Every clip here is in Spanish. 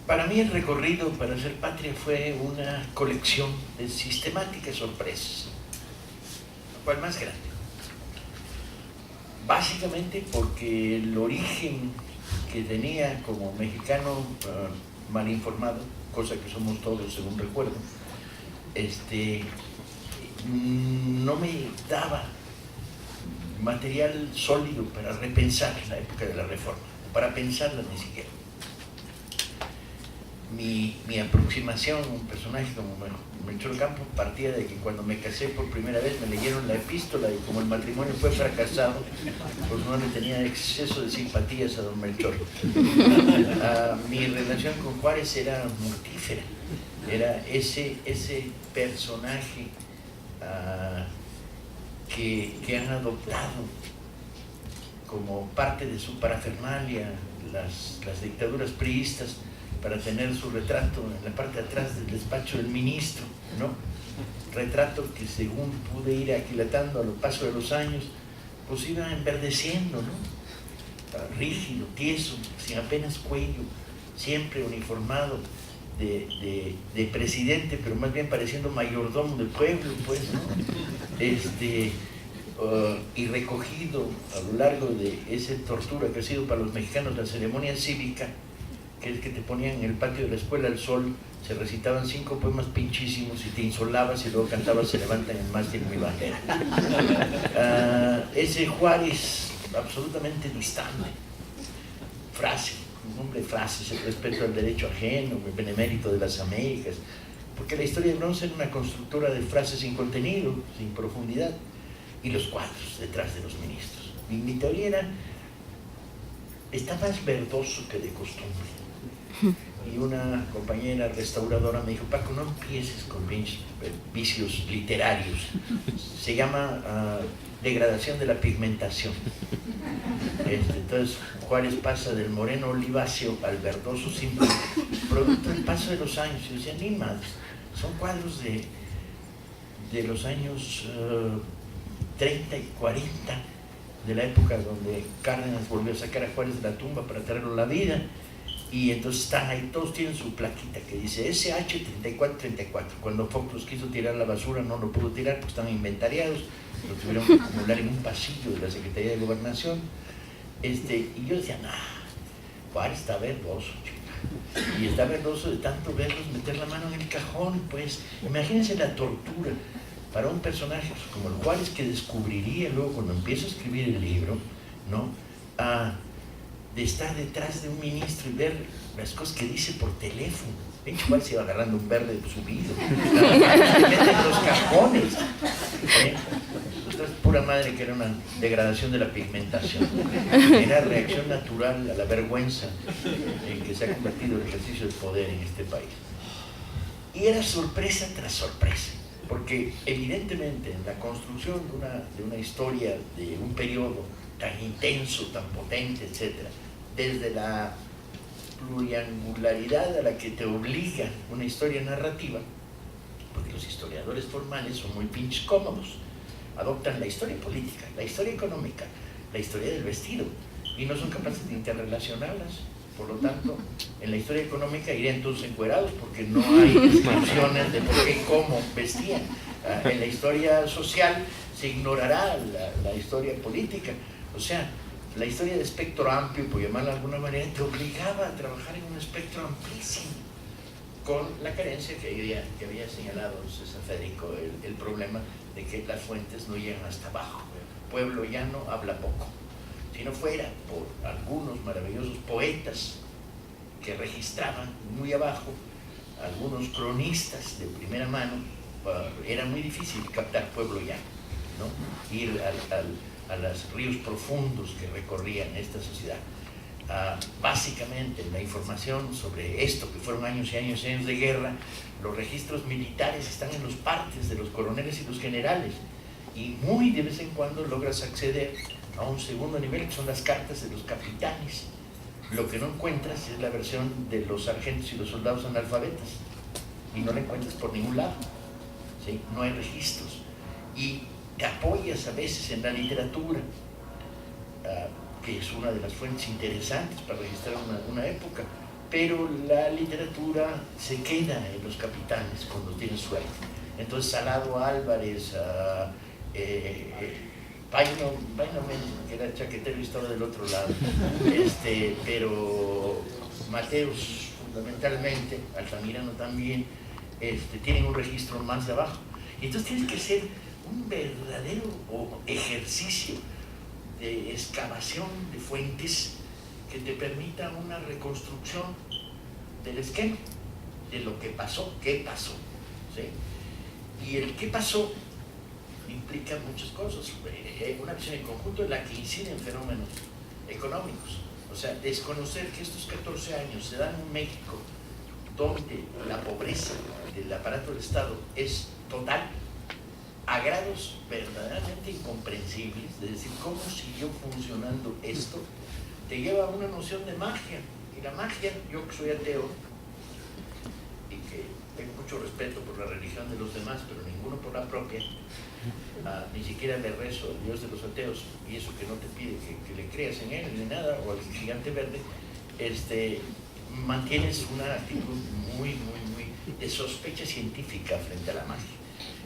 Para mí el recorrido para hacer patria fue una colección de sistemáticas sorpresas, lo cual más grande. Básicamente porque el origen que tenía como mexicano mal informado, cosa que somos todos según recuerdo, no me daba material sólido para repensar la época de la Reforma, para pensarla ni siquiera. Mi aproximación a un personaje como Melchor Campo partía de que cuando me casé por primera vez me leyeron la epístola y como el matrimonio fue fracasado, pues no le tenía exceso de simpatías a don Melchor. Mi relación con Juárez era mortífera, era ese personaje que han adoptado como parte de su parafernalia las dictaduras priistas para tener su retrato en la parte de atrás del despacho del ministro, ¿no? Retrato que según pude ir aquilatando a lo paso de los años, pues iba enverdeciendo, ¿no? Rígido, tieso, sin apenas cuello, siempre uniformado de presidente, pero más bien pareciendo mayordomo del pueblo, pues, ¿no? Y recogido a lo largo de esa tortura que ha sido para los mexicanos la ceremonia cívica, que es que te ponían en el patio de la escuela al sol, se recitaban 5 poemas pinchísimos y te insolabas y luego cantabas Se levanta en el mástil mi bandera. Ese Juárez absolutamente distante, frase, un hombre de frases, el respeto al derecho ajeno, el benemérito de las Américas, porque la historia de bronce era una constructora de frases sin contenido, sin profundidad, y los cuadros detrás de los ministros. Mi teoría está más verdoso que de costumbre. Y una compañera restauradora me dijo: Paco, no empieces con vicios literarios, se llama degradación de la pigmentación. Entonces Juárez pasa del moreno oliváceo al verdoso simple, producto del paso de los años. Y yo decía, ni madres, son cuadros de los años 30 y 40, de la época donde Cárdenas volvió a sacar a Juárez de la tumba para traerlo a la vida. Y entonces están ahí, todos tienen su plaquita que dice SH3434. Cuando Fox los quiso tirar a la basura no lo pudo tirar porque estaban inventariados, lo tuvieron que acumular en un pasillo de la Secretaría de Gobernación. Y yo decía, Juárez está verdoso, chica. Y está verdoso de tanto verlos meter la mano en el cajón, pues. Imagínense la tortura para un personaje como el Juárez, que descubriría luego cuando empieza a escribir el libro, ¿no? De estar detrás de un ministro y ver las cosas que dice por teléfono. Pinche Juárez se iba agarrando un verde subido, se mete en los cajones. Entonces, pura madre que era una degradación de la pigmentación. Era reacción natural a la vergüenza en que se ha convertido el ejercicio del poder en este país. Y era sorpresa tras sorpresa, porque evidentemente en la construcción de una historia, de un periodo tan intenso, tan potente, etcétera, desde la pluriangularidad a la que te obliga una historia narrativa, porque los historiadores formales son muy pinches cómodos, adoptan la historia política, la historia económica, la historia del vestido, y no son capaces de interrelacionarlas. Por lo tanto, en la historia económica irían todos encuerados porque no hay descripciones de por qué y cómo vestían. En la historia social se ignorará la historia política. O sea, la historia de espectro amplio, por llamarla de alguna manera, te obligaba a trabajar en un espectro amplísimo, con la carencia que había señalado César Federico, el problema de que las fuentes no llegan hasta abajo. Pueblo llano habla poco. Si no fuera por algunos maravillosos poetas que registraban muy abajo, algunos cronistas de primera mano, era muy difícil captar pueblo llano, ¿no? Ir a los ríos profundos que recorrían esta sociedad. Básicamente la información sobre esto, que fueron años y años y años de guerra, los registros militares están en los partes de los coroneles y los generales, y muy de vez en cuando logras acceder a un segundo nivel, que son las cartas de los capitanes. Lo que no encuentras es la versión de los sargentos y los soldados analfabetas, y no la encuentras por ningún lado, ¿sí? No hay registros, y te apoyas a veces en la literatura, que es una de las fuentes interesantes para registrar una época, pero la literatura se queda en los capitanes cuando tienen suerte. Entonces Salado Álvarez, Paino menos, que era chaquetero y estaba del otro lado, pero Mateos fundamentalmente, Altamirano también, tienen un registro más de abajo. Y entonces tienes que hacer un verdadero ejercicio de excavación de fuentes que te permita una reconstrucción del esquema, de lo que pasó, qué pasó, ¿sí? Y el qué pasó implica muchas cosas, una visión en conjunto en la que inciden fenómenos económicos. O sea, desconocer que estos 14 años se dan en México donde la pobreza del aparato del Estado es total, a grados verdaderamente incomprensibles, de decir, ¿cómo siguió funcionando esto? Te lleva a una noción de magia, y la magia, yo que soy ateo, y que tengo mucho respeto por la religión de los demás, pero ninguno por la propia, ni siquiera le rezo al Dios de los ateos, y eso que no te pide que le creas en él, ni nada, o al gigante verde, mantienes una actitud muy de sospecha científica frente a la magia.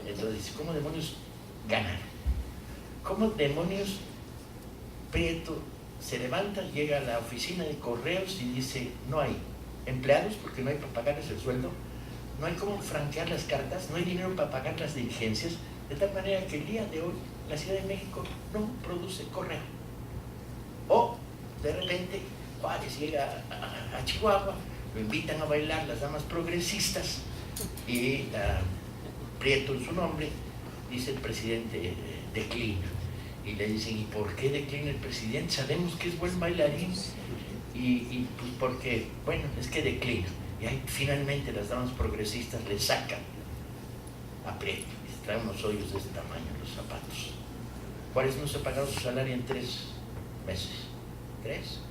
Entonces, ¿cómo demonios ganar? ¿Cómo demonios Prieto se levanta, llega a la oficina de correos y dice, no hay empleados porque no hay para pagarles el sueldo, no hay cómo franquear las cartas, no hay dinero para pagar las diligencias, de tal manera que el día de hoy la Ciudad de México no produce correo? O de repente Juárez llega a Chihuahua, lo invitan a bailar las damas progresistas y Prieto en su nombre, dice el presidente declina, y le dicen, ¿y por qué declina el presidente? Sabemos que es buen bailarín, y pues porque, bueno, es que declina. Y ahí finalmente las damas progresistas le sacan a Prieto, y traen unos hoyos de este tamaño en los zapatos. Juárez no se ha pagado su salario en 3 meses,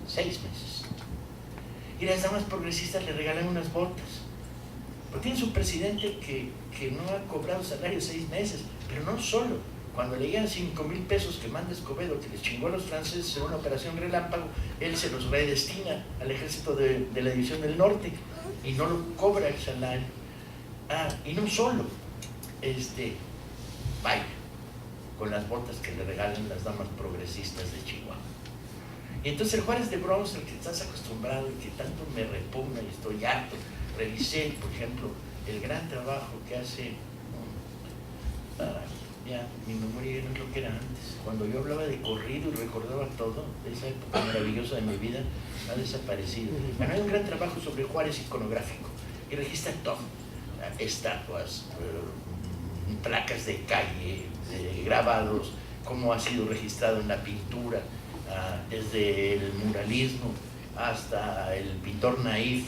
6 meses. Y las damas progresistas le regalan unas botas. Pero tienes un presidente que no ha cobrado salario 6 meses, pero no solo. Cuando le llegan 5,000 pesos que manda Escobedo, que les chingó a los franceses en una operación relámpago, él se los redestina al ejército de la División del Norte y no lo cobra el salario. Y no solo, baila con las botas que le regalan las damas progresistas de Chihuahua. Y entonces el Juárez de bronce, al que estás acostumbrado y que tanto me repugna y estoy harto, revisé, por ejemplo, el gran trabajo que hace, ya mi memoria no es lo que era antes, cuando yo hablaba de corrido y recordaba todo, esa época maravillosa de mi vida ha desaparecido. Bueno, hay un gran trabajo sobre Juárez iconográfico, y registra todo, estatuas, placas de calle, grabados, cómo ha sido registrado en la pintura, desde el muralismo hasta el pintor naif,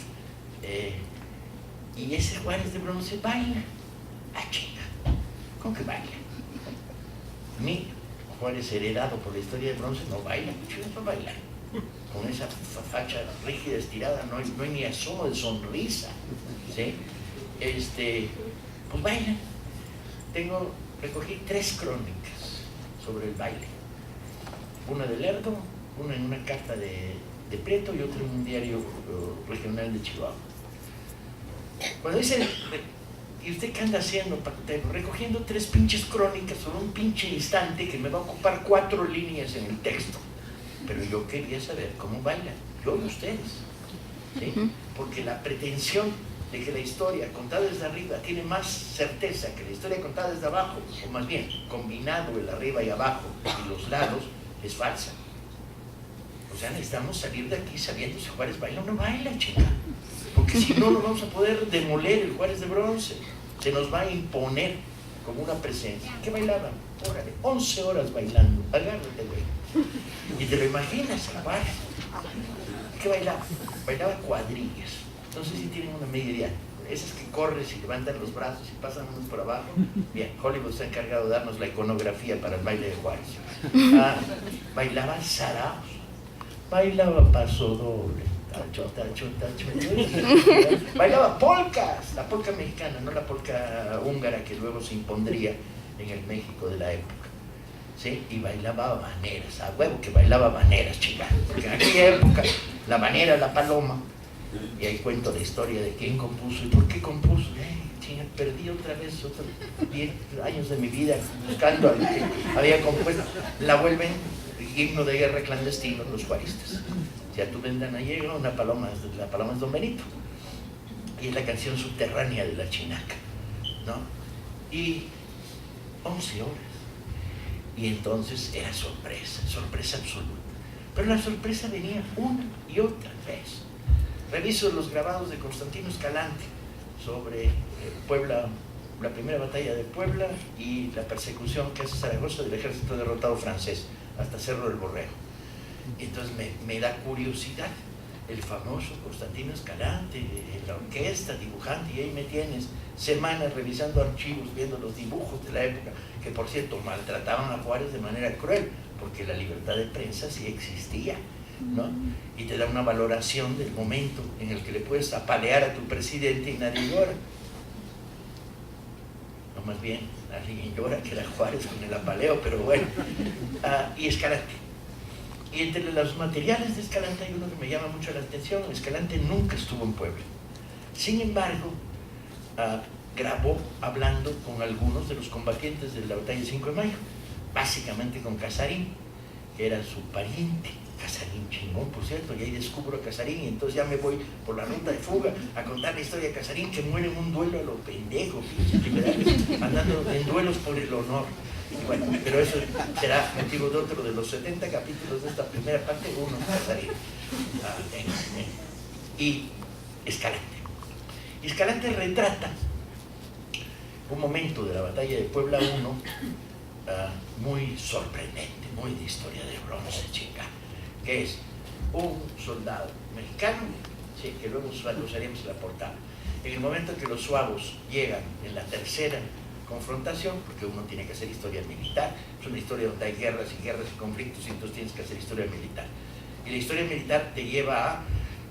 y ese Juárez de bronce baila. Chinga, ¿cómo que baila? Mi Juárez heredado por la historia de bronce no baila, no baila. Con esa facha rígida, estirada, no hay ni asomo de sonrisa, ¿sí? Pues baila. Recogí 3 crónicas sobre el baile. Una de Lerdo, una en una carta de Prieto y otra en un diario regional de Chihuahua. Cuando dice, ¿y usted qué anda haciendo, Pacutero? Recogiendo 3 pinches crónicas sobre un pinche instante que me va a ocupar 4 líneas en el texto. Pero yo quería saber cómo bailan, yo y ustedes, ¿sí? Porque la pretensión de que la historia contada desde arriba tiene más certeza que la historia contada desde abajo, o más bien, combinado el arriba y abajo y los lados, es falsa. O sea, necesitamos salir de aquí sabiendo si Juárez baila o no baila, chica. Porque si no, no vamos a poder demoler el Juárez de bronce. Se nos va a imponer como una presencia. ¿Qué bailaban? Órale, 11 horas bailando. Agárrate, güey. Y te lo imaginas, el Juárez. ¿Qué bailaba? Bailaba cuadrillas. No sé si tienen una media idea. Esas que corres y levantan los brazos y pasan unos por abajo. Bien, Hollywood se ha encargado de darnos la iconografía para el baile de Juárez. Bailaban saraos, bailaba paso doble, tacho, tacho, tacho. Bailaba polcas, la polca mexicana, no la polca húngara que luego se impondría en el México de la época. ¿Sí? Y bailaba habaneras, a huevo que bailaba habaneras, chica. Porque en aquella época la habanera, la paloma, Y ahí cuento la historia de quién compuso y por qué compuso. Chinga, perdí otra vez otros 10 años de mi vida buscando al que había compuesto. La vuelven himno de guerra clandestino los juaristas. Ya tú vendan a llega la paloma es Don Benito. Y es la canción subterránea de la chinaca, ¿no? Y 11 horas. Y entonces era sorpresa absoluta. Pero la sorpresa venía una y otra vez. Reviso los grabados de Constantino Escalante sobre Puebla, la primera batalla de Puebla y la persecución que hace Zaragoza del ejército derrotado francés hasta Cerro del Borrego. Y entonces me da curiosidad el famoso Constantino Escalante, en la orquesta, dibujante, y ahí me tienes semanas revisando archivos, viendo los dibujos de la época, que por cierto maltrataban a Juárez de manera cruel, porque la libertad de prensa sí existía, ¿no? Y te da una valoración del momento en el que le puedes apalear a tu presidente y nadie llora. No, más bien, alguien llora que era Juárez con el apaleo, pero bueno. Y Escalante. Y entre los materiales de Escalante hay uno que me llama mucho la atención. Escalante nunca estuvo en Puebla. Sin embargo, grabó hablando con algunos de los combatientes de la batalla del 5 de mayo, básicamente con Casarín, que era su pariente. Casarín chingón, por cierto, y ahí descubro a Casarín, y entonces ya me voy por la ruta de fuga a contar la historia de Casarín, que muere en un duelo a los pendejos, pinches liberales, andando en duelos por el honor. Y bueno, pero eso será motivo de otro de los 70 capítulos de esta primera parte, uno Casarín. Y Escalante. Y Escalante retrata un momento de la batalla de Puebla 1 muy sorprendente, muy de historia de bronce, chica, que es un soldado mexicano, sí, que luego lo usaríamos en la portada. En el momento que los suavos llegan en la tercera confrontación, porque uno tiene que hacer historia militar, es una historia donde hay guerras y conflictos, y entonces tienes que hacer historia militar. Y la historia militar te lleva a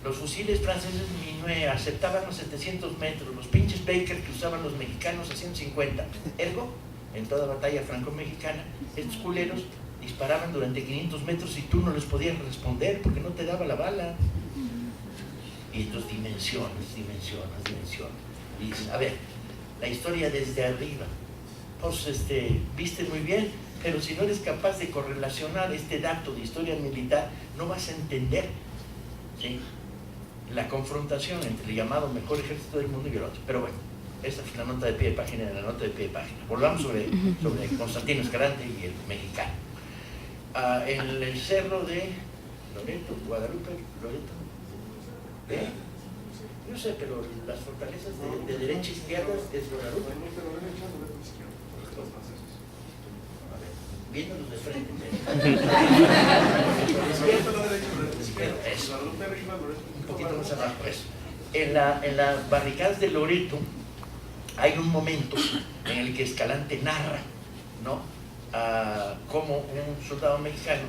los fusiles franceses Minuet aceptaban los 700 metros, los pinches Baker que usaban los mexicanos a 150. Ergo, en toda batalla franco-mexicana, estos culeros disparaban durante 500 metros y tú no les podías responder porque no te daba la bala. Y entonces dimensiones. Y dices, a ver, la historia desde arriba. Pues viste muy bien, pero si no eres capaz de correlacionar este dato de historia militar, no vas a entender, ¿sí?, la confrontación entre el llamado mejor ejército del mundo y el otro. Pero bueno, esa es la nota de pie de página Volvamos sobre Constantino Escalante y el mexicano. En el cerro de Loreto, Guadalupe, no sé, pero las fortalezas de derecha e izquierda es Guadalupe. Viéndonos de frente. Eso. Un poquito más abajo, eso. En las barricadas de Loreto hay un momento en el que Escalante narra, ¿no?, cómo un soldado mexicano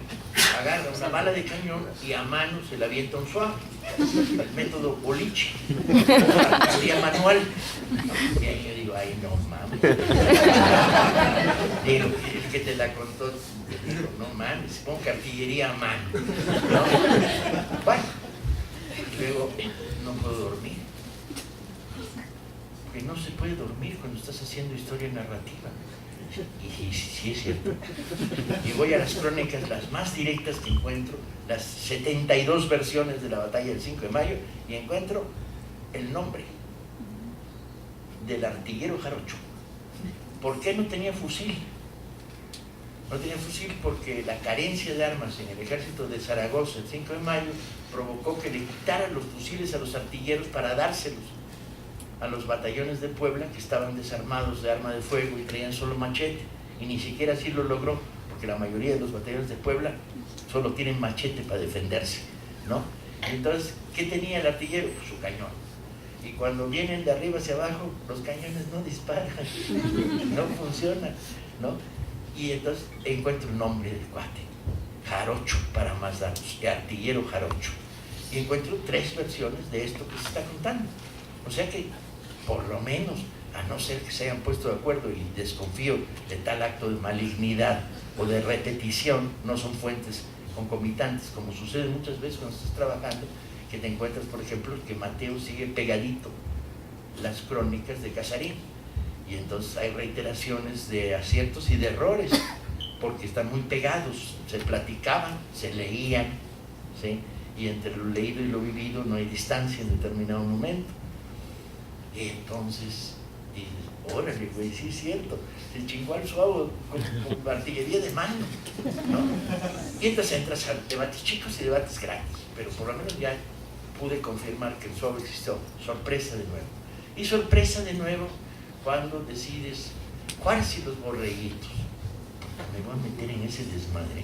agarra una bala de cañón y a mano se la avienta un suave, el método boliche, artillería manual. Y ahí yo digo, ay, no mames. Digo, el que te la contó, digo, no mames, pongo que artillería a mano, ¿no? Bueno, y luego no puedo dormir, porque no se puede dormir cuando estás haciendo historia narrativa. Y sí es cierto. Y voy a las crónicas, las más directas que encuentro, las 72 versiones de la batalla del 5 de mayo, y encuentro el nombre del artillero Jarocho. ¿Por qué no tenía fusil? No tenía fusil porque la carencia de armas en el ejército de Zaragoza el 5 de mayo provocó que le quitaran los fusiles a los artilleros para dárselos a los batallones de Puebla, que estaban desarmados de arma de fuego y traían solo machete, y ni siquiera así lo logró, porque la mayoría de los batallones de Puebla solo tienen machete para defenderse, ¿no? Entonces, ¿qué tenía el artillero? Pues su cañón. Y cuando vienen de arriba hacia abajo, los cañones no disparan, no funcionan, ¿no? Y entonces encuentro el nombre del cuate, Jarocho, para más datos, el artillero Jarocho. Y encuentro 3 versiones de esto que se está contando. O sea que, por lo menos, a no ser que se hayan puesto de acuerdo, y desconfío de tal acto de malignidad o de repetición, no son fuentes concomitantes, como sucede muchas veces cuando estás trabajando, que te encuentras, por ejemplo, que Mateo sigue pegadito las crónicas de Casarín, y entonces hay reiteraciones de aciertos y de errores, porque están muy pegados, se platicaban, se leían, ¿sí? Y entre lo leído y lo vivido no hay distancia en determinado momento. Y entonces dices, órale, güey, sí es cierto, se chingó al suave con artillería de mano, ¿no? Y entonces entras a debates chicos y debates grandes, pero por lo menos ya pude confirmar que el suave existió. Sorpresa de nuevo. Y sorpresa de nuevo cuando decides Juárez y los borreguitos. Me voy a meter en ese desmadre.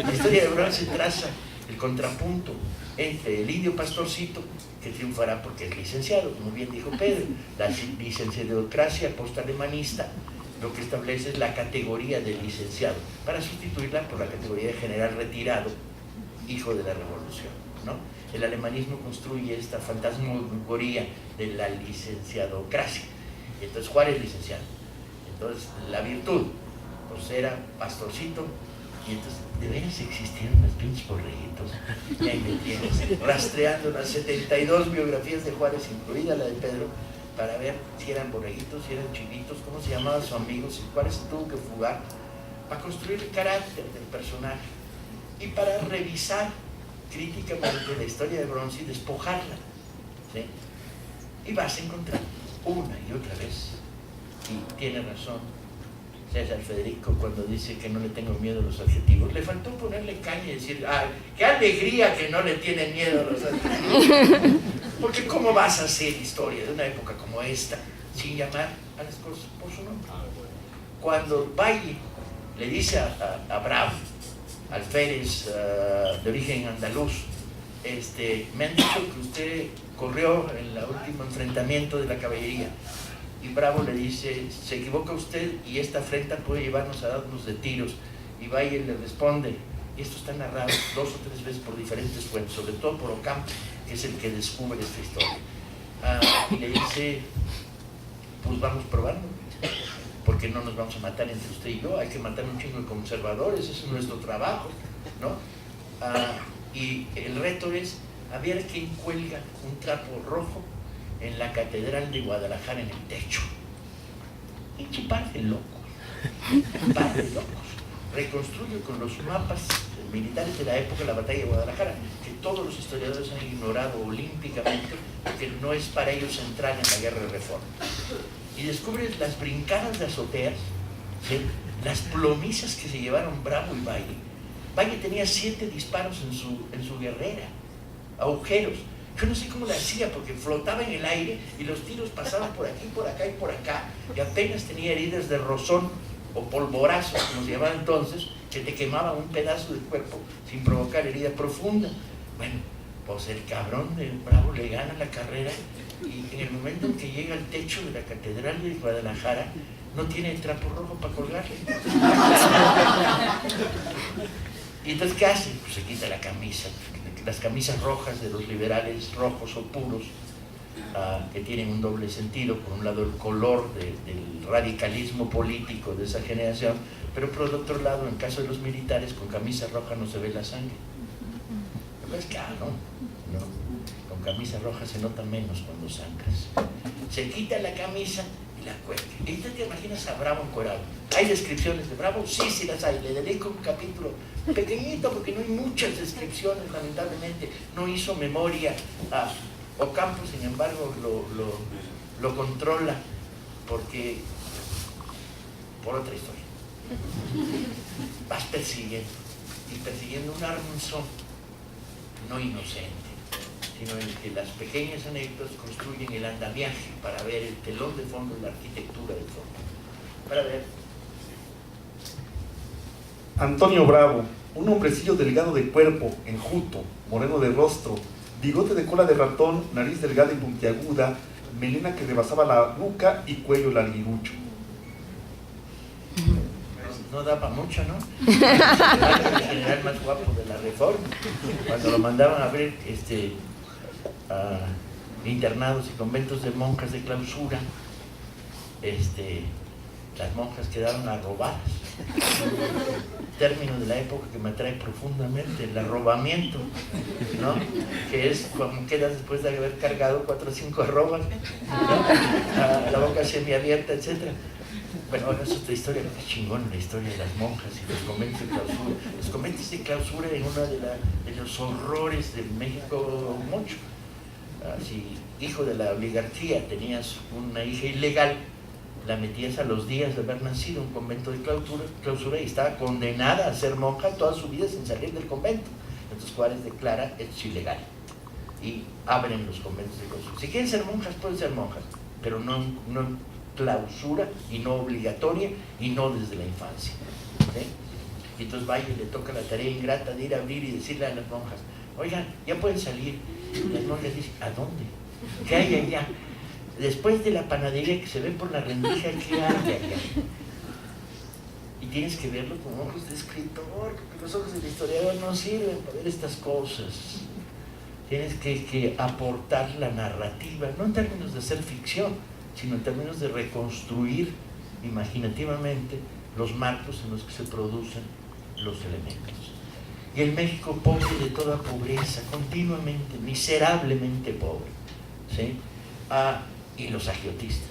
La historia de Bronce traza el contrapunto entre el indio pastorcito, que triunfará porque es licenciado, como bien dijo Pedro, la licenciadocracia postalemanista, lo que establece es la categoría de licenciado, para sustituirla por la categoría de general retirado, hijo de la revolución, ¿no? El alemanismo construye esta fantasmagoría de la licenciadocracia. Entonces Juárez licenciado. Entonces la virtud, pues era pastorcito, y entonces de veras existieron los pinches borreguitos. Y ahí me tienes rastreando las 72 biografías de Juárez, incluida la de Pedro, para ver si eran borreguitos, si eran chivitos, cómo se llamaba su amigo, si Juárez tuvo que fugar, para construir el carácter del personaje y para revisar críticamente la historia de Bronce y despojarla, ¿sí? Y vas a encontrar una y otra vez, y tiene razón César Federico cuando dice que no le tengo miedo a los adjetivos. Le faltó ponerle caña y decir, ¡ay, qué alegría que no le tiene miedo a los adjetivos! Porque ¿cómo vas a hacer historia de una época como esta sin llamar a las cosas por su nombre? Cuando Valle le dice a Bravo, alférez de origen andaluz, me han dicho que usted corrió en el último enfrentamiento de la caballería, y Bravo le dice, se equivoca usted y esta afrenta puede llevarnos a darnos de tiros, y Valle le responde, y esto está narrado 2 o 3 veces por diferentes fuentes, sobre todo por Ocampo, que es el que descubre esta historia, y le dice, pues vamos probando, porque no nos vamos a matar entre usted y yo, hay que matar un chingo de conservadores, ese es nuestro trabajo, ¿no? Y el reto es a ver quién cuelga un trapo rojo en la Catedral de Guadalajara en el techo. Pinche par de locos, par de locos. Reconstruye con los mapas militares de la época de la batalla de Guadalajara, que todos los historiadores han ignorado olímpicamente, porque no es para ellos central en la guerra de reforma. Y descubres las brincadas de azoteas, ¿sí? Las plomizas que se llevaron Bravo y Valle. Valle tenía 7 disparos en su guerrera, agujeros. Yo no sé cómo le hacía, porque flotaba en el aire y los tiros pasaban por aquí, por acá y por acá, y apenas tenía heridas de rozón o polvorazo, como se llamaba entonces, que te quemaba un pedazo del cuerpo sin provocar herida profunda. Bueno, pues el cabrón del Bravo le gana la carrera, y en el momento en que llega al techo de la Catedral de Guadalajara, no tiene el trapo rojo para colgarle. Y entonces, ¿qué hace? Pues se quita la camisa, las camisas rojas de los liberales rojos o puros, que tienen un doble sentido. Por un lado el color del radicalismo político de esa generación, pero por el otro lado, en caso de los militares, con camisa roja no se ve la sangre. Pues claro, no, con camisa roja se nota menos cuando sangras. Se quita la camisa y la cuelga. Y tú te imaginas a Bravo encuerado. ¿Hay descripciones de Bravo? Sí las hay. Le dedico un capítulo pequeñito porque no hay muchas descripciones, lamentablemente. No hizo memoria. Ocampo, sin embargo, lo controla porque por otra historia. Vas persiguiendo, y persiguiendo un Armanzón no inocente, sino en que las pequeñas anécdotas construyen el andamiaje para ver el telón de fondo, la arquitectura del fondo, para ver. Antonio Bravo, un hombrecillo delgado de cuerpo, enjuto, moreno de rostro, bigote de cola de ratón, nariz delgada y puntiaguda, melena que rebasaba la nuca y cuello larguirucho. No da para mucho, ¿no? El general más guapo de la Reforma, cuando lo mandaban a ver internados y conventos de monjas de clausura, las monjas quedaron arrobadas. Término de la época que me atrae profundamente, el arrobamiento, ¿no? Que es como quedas después de haber cargado 4 o 5 arrobas, ¿no? La boca semiabierta, etc. Bueno, ahora es otra historia, es chingón la historia de las monjas y los conventos de clausura. Los conventos de clausura en uno de los horrores de México mucho. Si hijo de la oligarquía tenías una hija ilegal, la metías a los días de haber nacido en un convento de clausura y estaba condenada a ser monja toda su vida sin salir del convento. Entonces Juárez declara es ilegal y abren los conventos de clausura. Si quieren ser monjas, pueden ser monjas, pero no en clausura y no obligatoria y no desde la infancia. ¿Sí? Y entonces vaya y le toca la tarea ingrata de ir a abrir y decirle a las monjas, oigan, ya pueden salir. Y las monjas dicen, ¿a dónde? ¿Qué hay allá? Después de la panadería que se ve por la rendija, ¿qué hay allá? Y tienes que verlo con ojos de escritor, porque los ojos del historiador no sirven para ver estas cosas. Tienes que aportar la narrativa, no en términos de hacer ficción, sino en términos de reconstruir imaginativamente los marcos en los que se producen los elementos. Y el México pobre de toda pobreza, continuamente, miserablemente pobre, ¿sí? Y los agiotistas,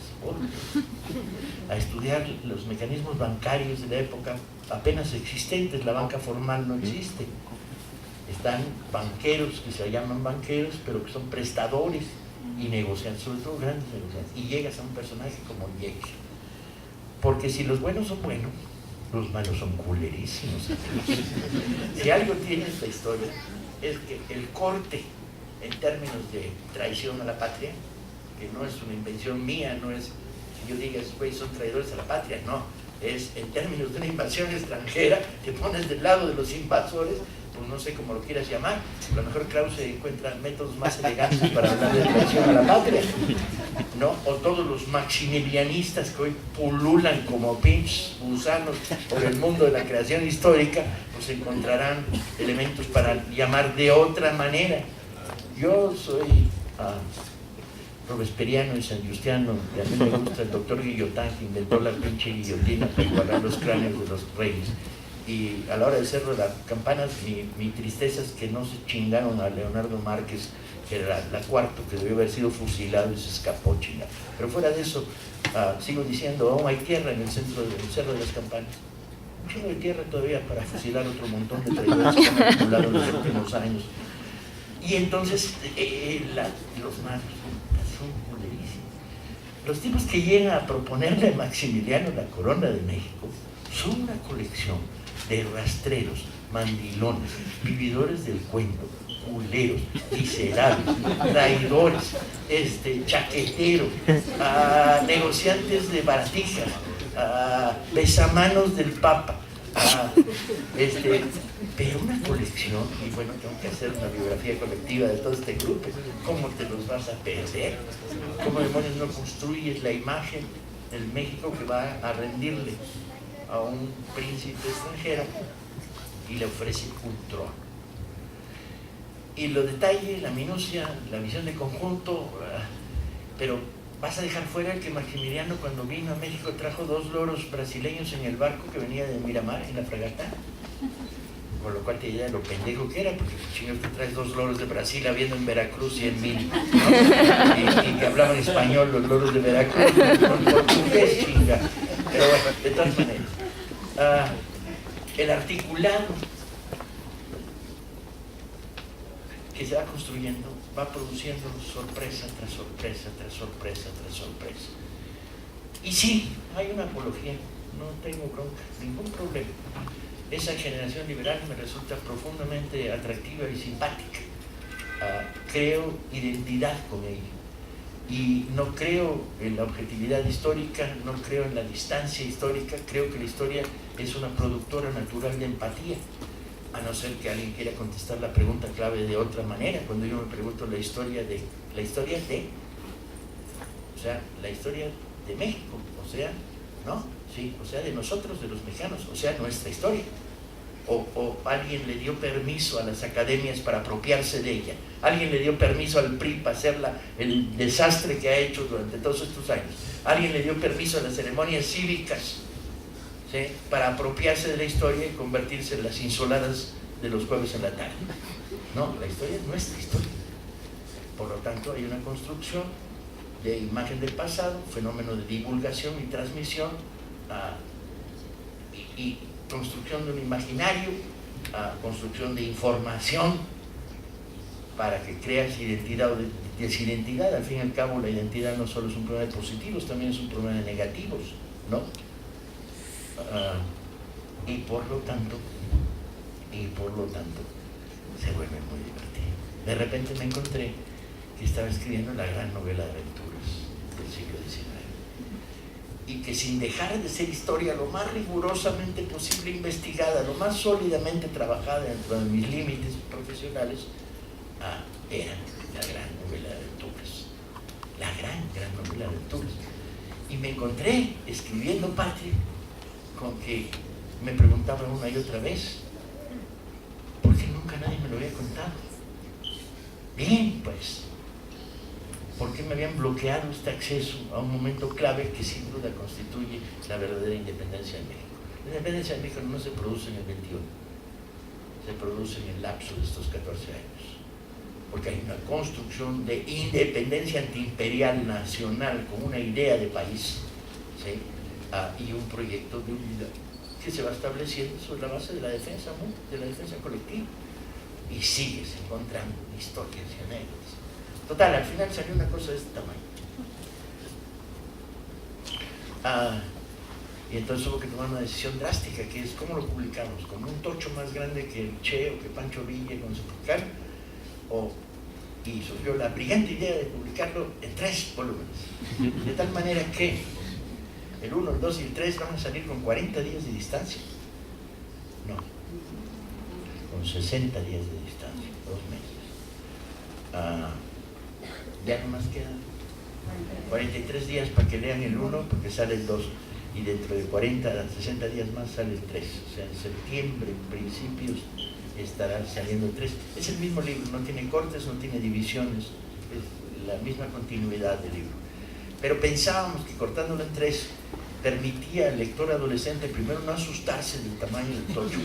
a estudiar los mecanismos bancarios de la época apenas existentes, la banca formal no existe. Están banqueros que se llaman banqueros, pero que son prestadores y negociantes, sobre todo grandes negociantes. Y llegas a un personaje como Yeke. Porque si los buenos son buenos, los malos son culerísimos. Si algo tiene esta historia, es que el corte en términos de traición a la patria, que no es una invención mía, no es que yo diga, esos güeyes son traidores a la patria, no, es en términos de una invasión extranjera, te pones del lado de los invasores, pues no sé cómo lo quieras llamar, a lo mejor Krause encuentra métodos más elegantes para hablar de traición a la patria, ¿no? O todos los maximilianistas que hoy pululan como pinches gusanos por el mundo de la creación histórica, pues encontrarán elementos para llamar de otra manera. Yo soy robesperiano y sanjustiano, y a mí me gusta el doctor Guillotán, que inventó la pinche guillotina para guardar los cráneos de los reyes. Y a la hora de cerrar las campanas, mi tristeza es que no se chingaron a Leonardo Márquez, que era la cuarto, que debió haber sido fusilado y se escapó chingado. Pero fuera de eso, sigo diciendo, aún hay tierra en el centro del Cerro de las Campanas. Un chingo de tierra todavía para fusilar otro montón de traidores que han acumulado en los últimos años. Y entonces, los malos son culerísimos. Los tipos que llegan a proponerle a Maximiliano la corona de México son una colección de rastreros, mandilones, vividores del cuento, culeros, miserables, traidores, chaqueteros, negociantes de baratijas, besamanos del Papa, pero una colección, y bueno, tengo que hacer una biografía colectiva de todo este grupo. ¿Cómo te los vas a perder? ¿Cómo demonios no construyes la imagen del México que va a rendirle a un príncipe extranjero y le ofrece un trono? Y los detalles, la minucia, la visión de conjunto, pero vas a dejar fuera el que Maximiliano, cuando vino a México, trajo 2 loros brasileños en el barco que venía de Miramar, en la fragata, con lo cual te dirá lo pendejo que era, porque chingos te traes 2 loros de Brasil habiendo en Veracruz 100,000, ¿no? y que hablaban español los loros de Veracruz, con portugués, chinga. Pero bueno, de todas maneras, el articulado que se va construyendo va produciendo sorpresa tras sorpresa, tras sorpresa, tras sorpresa. Y sí, hay una apología, no tengo bronca, ningún problema. Esa generación liberal me resulta profundamente atractiva y simpática. Creo identidad con ella. Y no creo en la objetividad histórica, no creo en la distancia histórica, creo que la historia es una productora natural de empatía. A no ser que alguien quiera contestar la pregunta clave de otra manera, cuando yo me pregunto la historia de, o sea, la historia de México, o sea, ¿no? Sí, o sea, de nosotros, de los mexicanos, o sea, nuestra historia. o alguien le dio permiso a las academias para apropiarse de ella, alguien le dio permiso al PRI para hacer el desastre que ha hecho durante todos estos años, alguien le dio permiso a las ceremonias cívicas, ¿sí?, para apropiarse de la historia y convertirse en las insoladas de los jueves en la tarde. No, la historia es nuestra historia. Por lo tanto, hay una construcción de imagen del pasado, fenómeno de divulgación y transmisión, y construcción de un imaginario, construcción de información para que creas identidad o desidentidad. Al fin y al cabo, la identidad no solo es un problema de positivos, también es un problema de negativos, ¿no? Y por lo tanto se vuelve muy divertido. De repente me encontré que estaba escribiendo la gran novela de aventuras del siglo XIX, y que sin dejar de ser historia lo más rigurosamente posible investigada, lo más sólidamente trabajada dentro de mis límites profesionales, era la gran novela de aventuras, la gran novela de aventuras. Y me encontré escribiendo Patria con que me preguntaba una y otra vez, ¿por qué nunca nadie me lo había contado? Bien, pues, ¿por qué me habían bloqueado este acceso a un momento clave que sin duda constituye la verdadera independencia de México? La independencia de México no se produce en el 21, se produce en el lapso de estos 14 años, porque hay una construcción de independencia antiimperial nacional con una idea de país, ¿sí?, y un proyecto de unidad que se va estableciendo sobre la base de la defensa colectiva, y sigues encontrando historias y anécdotas. Total, al final salió una cosa de este tamaño. Y entonces hubo que tomar una decisión drástica, que es ¿cómo lo publicamos? ¿Con un tocho más grande que el Che o que Pancho Villa con su publicar? Y surgió la brillante idea de publicarlo en 3 volúmenes, de tal manera que el 1, el 2 y el 3 van a salir con 40 días de distancia. No, con 60 días de distancia, 2 meses. Ya nomás quedan 43 días para que lean el 1, porque sale el 2, y dentro de 60 días más sale el 3. O sea, en septiembre, principios, estará saliendo el 3. Es el mismo libro, no tiene cortes, no tiene divisiones, es la misma continuidad del libro. Pero pensábamos que cortándolo en 3 permitía al lector adolescente primero no asustarse del tamaño del tocho,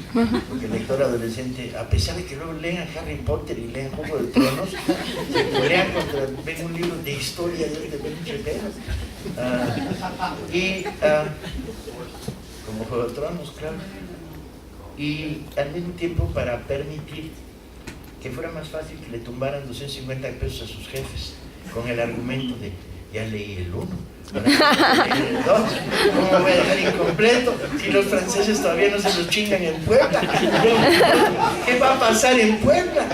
porque el lector adolescente, a pesar de que luego lean Harry Potter y lean Juego de Tronos, se pelean contra ven un libro de historia de pinche pedo, como Juego de Tronos, claro, y al mismo tiempo para permitir que fuera más fácil que le tumbaran 250 pesos a sus jefes con el argumento de ya leí el 1, el 2, ¿cómo voy a dejar incompleto si los franceses todavía no se los chingan en Puebla? ¿Qué va a pasar en Puebla?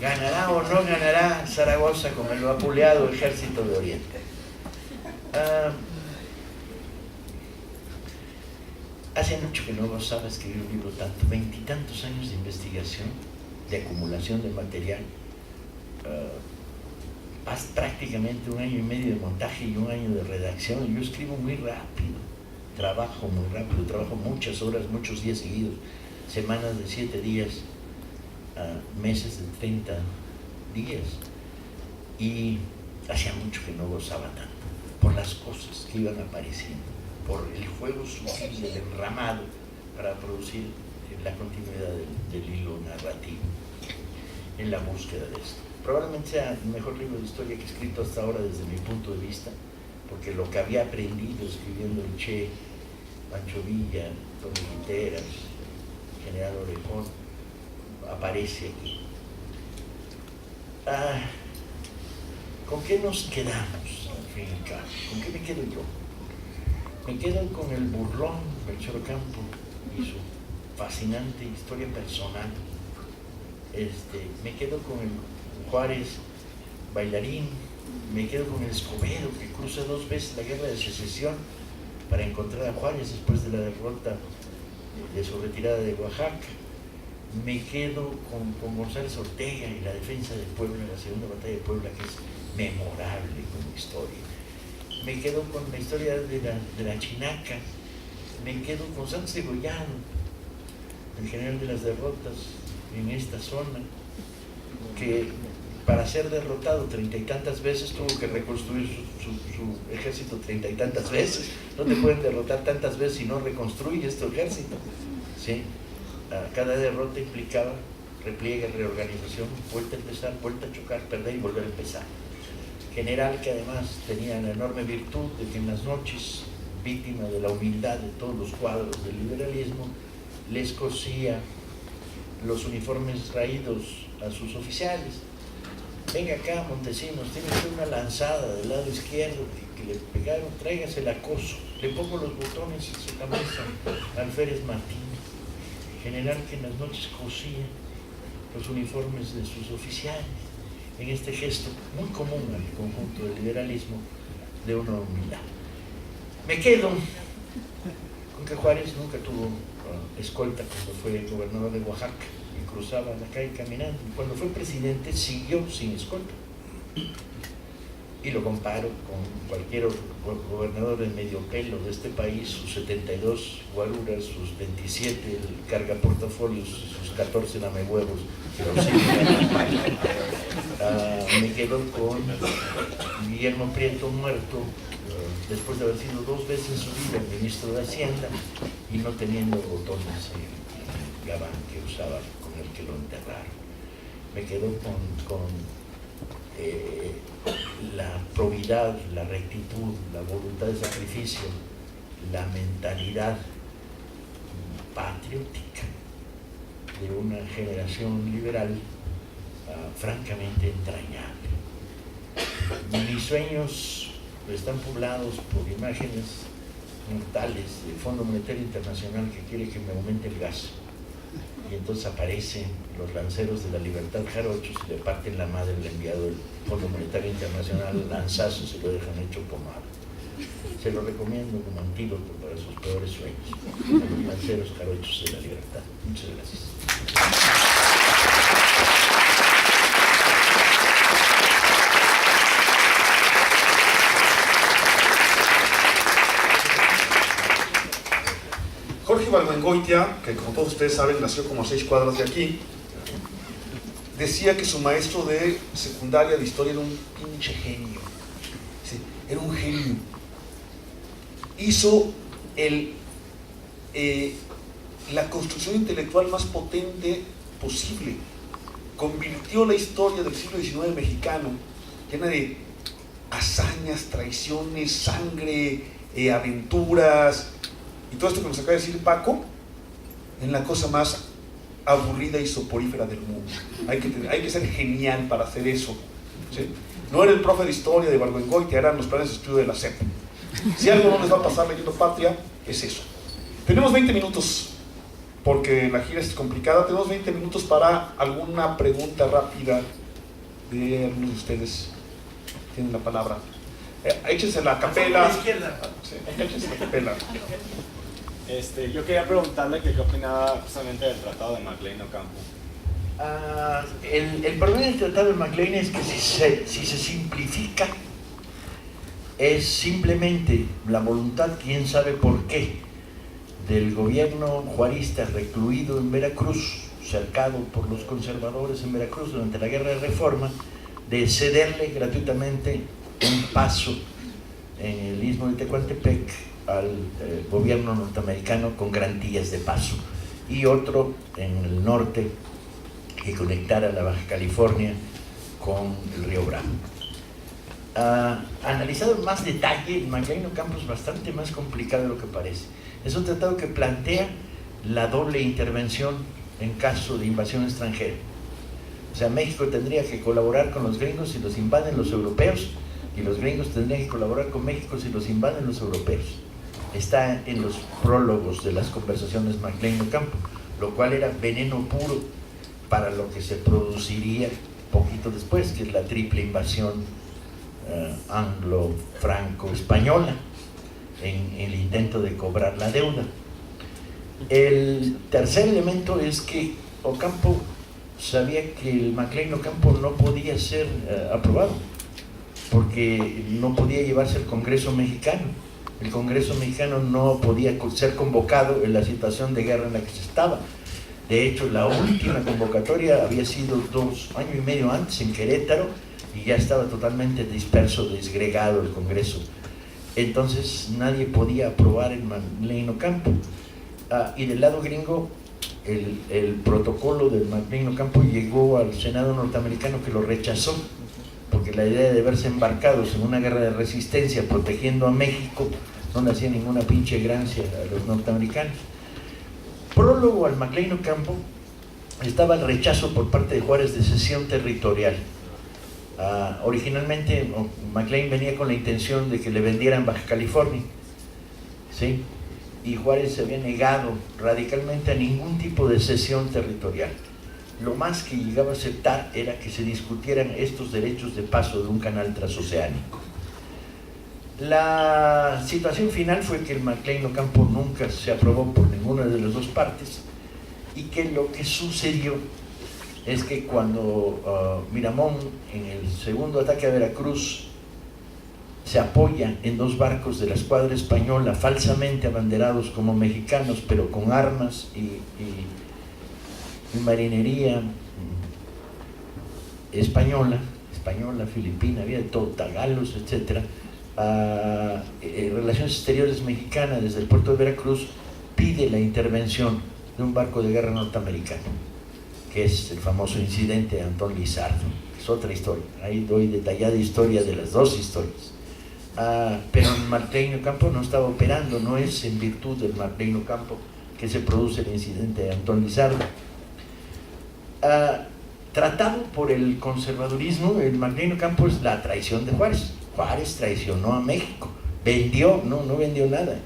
¿Ganará o no ganará Zaragoza con el vapuleado ejército de Oriente? Hace mucho que no gozaba escribir un libro tanto, 20 y tantos años de investigación, de acumulación de material, prácticamente 1 año y medio de montaje y 1 año de redacción. Yo escribo muy rápido, trabajo muy rápido, trabajo muchas horas, muchos días seguidos, semanas de 7 días, meses de 30 días, y hacía mucho que no gozaba tanto, por las cosas que iban apareciendo, por el juego sutil del enramado para producir la continuidad del hilo narrativo en la búsqueda de esto. Probablemente sea el mejor libro de historia que he escrito hasta ahora desde mi punto de vista, porque lo que había aprendido escribiendo el Che, Pancho Villa, Tony Guiteras, General Orejón, aparece aquí. ¿Con qué nos quedamos, al fin y al cabo? ¿Con qué me quedo yo? Me quedo con el burlón Melchor Ocampo y su fascinante historia personal. Me quedo con el Juárez bailarín, me quedo con el Escobedo, que cruza 2 veces la guerra de secesión para encontrar a Juárez después de la derrota de su retirada de Oaxaca. Me quedo con González Ortega y la defensa de Puebla, la segunda batalla de Puebla, que es memorable como historia. Me quedo con la historia de la Chinaca, me quedo con Santos Egollano, el general de las derrotas en esta zona, que para ser derrotado 30 y tantas veces tuvo que reconstruir su ejército 30 y tantas veces. No te pueden derrotar tantas veces si no reconstruyes tu ejército, ¿sí? Cada derrota implicaba repliegue, reorganización, vuelta a empezar, vuelta a chocar, perder y volver a empezar. General que además tenía la enorme virtud de que en las noches, víctima de la humildad de todos los cuadros del liberalismo, les cosía los uniformes raídos a sus oficiales. Venga acá, Montesinos, tiene usted una lanzada del lado izquierdo que le pegaron, tráigase el acoso, le pongo los botones en su camisa, Alférez Martín, general que en las noches cosía los uniformes de sus oficiales, en este gesto muy común al conjunto del liberalismo de una humildad. Me quedo con que Juárez nunca tuvo escolta cuando fue gobernador de Oaxaca y cruzaba la calle caminando. Cuando fue presidente siguió sin escolta. Y lo comparo con cualquier gobernador de medio pelo de este país, sus 72 guaruras, sus 27 cargaportafolios, sus 14 lamehuevos. Me quedo con Guillermo Prieto muerto, después de haber sido 2 veces en su vida ministro de Hacienda y no teniendo botones en gabán que usaba con el que lo enterraron. Me quedo con la probidad, la rectitud, la voluntad de sacrificio, la mentalidad patriótica de una generación liberal francamente entrañable. Mis sueños están poblados por imágenes mortales del Fondo Monetario Internacional que quiere que me aumente el gas. Y entonces aparecen los lanceros de la libertad jarochos y le parten la madre al enviado del Fondo Monetario Internacional, lanzazos y lo dejan hecho pomada. Se lo recomiendo como antídoto para sus peores sueños, a los lanceros jarochos de la libertad. Muchas gracias. Jorge Ibargüengoitia, que como todos ustedes saben nació como a 6 cuadras de aquí, decía que su maestro de secundaria de historia era un pinche genio. Sí, era un genio. Hizo la construcción intelectual más potente posible. Convirtió la historia del siglo XIX mexicano, llena de hazañas, traiciones, sangre, aventuras, y todo esto que nos acaba de decir Paco, en la cosa más aburrida y soporífera del mundo. Hay que ser genial para hacer eso, ¿sí? No era el profe de historia de Ibargüengoitia, eran los planes de estudio de la SEP. Si algo no les va a pasar leyendo Patria, es eso. Tenemos 20 minutos, porque la gira es complicada. Tenemos 20 minutos para alguna pregunta rápida de algunos de ustedes. Tienen la palabra. Échense la capela. Sí, échense la capela. Yo quería preguntarle que qué opinaba justamente del Tratado de MacLean Ocampo. El problema del Tratado de MacLean es que si se simplifica, es simplemente la voluntad, quién sabe por qué, del gobierno juarista recluido en Veracruz, cercado por los conservadores en Veracruz durante la Guerra de Reforma, de cederle gratuitamente un paso en el istmo de Tehuantepec al gobierno norteamericano con garantías de paso, y otro en el norte que conectara la Baja California con el río Bravo. Analizado en más detalle, el MacLean Ocampo es bastante más complicado de lo que parece. Es un tratado que plantea la doble intervención en caso de invasión extranjera. O sea, México tendría que colaborar con los gringos si los invaden los europeos, y los gringos tendrían que colaborar con México si los invaden los europeos. Está en los prólogos de las conversaciones MacLean Ocampo, lo cual era veneno puro para lo que se produciría poquito después, que es la triple invasión anglo-franco-española en el intento de cobrar la deuda. El tercer elemento es que Ocampo sabía que el MacLean Ocampo no podía ser aprobado, porque no podía llevarse al Congreso mexicano. el Congreso mexicano no podía ser convocado en la situación de guerra en la que se estaba. De hecho, la última convocatoria había sido 2 años y medio antes en Querétaro y ya estaba totalmente disperso, disgregado el Congreso. Entonces nadie podía aprobar el McLean Ocampo. Y del lado gringo, el protocolo del McLean Ocampo llegó al Senado norteamericano, que lo rechazó, porque la idea de verse embarcados en una guerra de resistencia protegiendo a México no le hacía ninguna pinche gracia a los norteamericanos. Prólogo al McLean Ocampo estaba el rechazo por parte de Juárez de cesión territorial. Originalmente McLean venía con la intención de que le vendieran Baja California, ¿sí? Y Juárez se había negado radicalmente a ningún tipo de cesión territorial. Lo más que llegaba a aceptar era que se discutieran estos derechos de paso de un canal transoceánico. La situación final fue que el McLean Ocampo nunca se aprobó por ninguna de las dos partes, y que lo que sucedió es que cuando Miramón, en el segundo ataque a Veracruz, se apoya en 2 barcos de la escuadra española falsamente abanderados como mexicanos, pero con armas y marinería española, filipina, había de todo, tagalos, etc. Relaciones Exteriores mexicana desde el puerto de Veracruz pide la intervención de un barco de guerra norteamericano, que es el famoso incidente de Antón Lizardo. Es otra historia, ahí doy detallada historia de las 2 historias. Pero el McLean Ocampo no estaba operando, no es en virtud del McLean Ocampo que se produce el incidente de Antón Lizardo. Tratado por el conservadurismo, el McLean Ocampo es la traición de Juárez. Juárez traicionó a México, vendió, no vendió nada,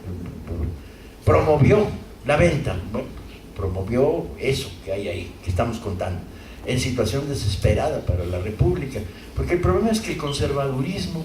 promovió la venta, bueno, promovió eso que hay ahí, que estamos contando, en situación desesperada para la República, porque el problema es que el conservadurismo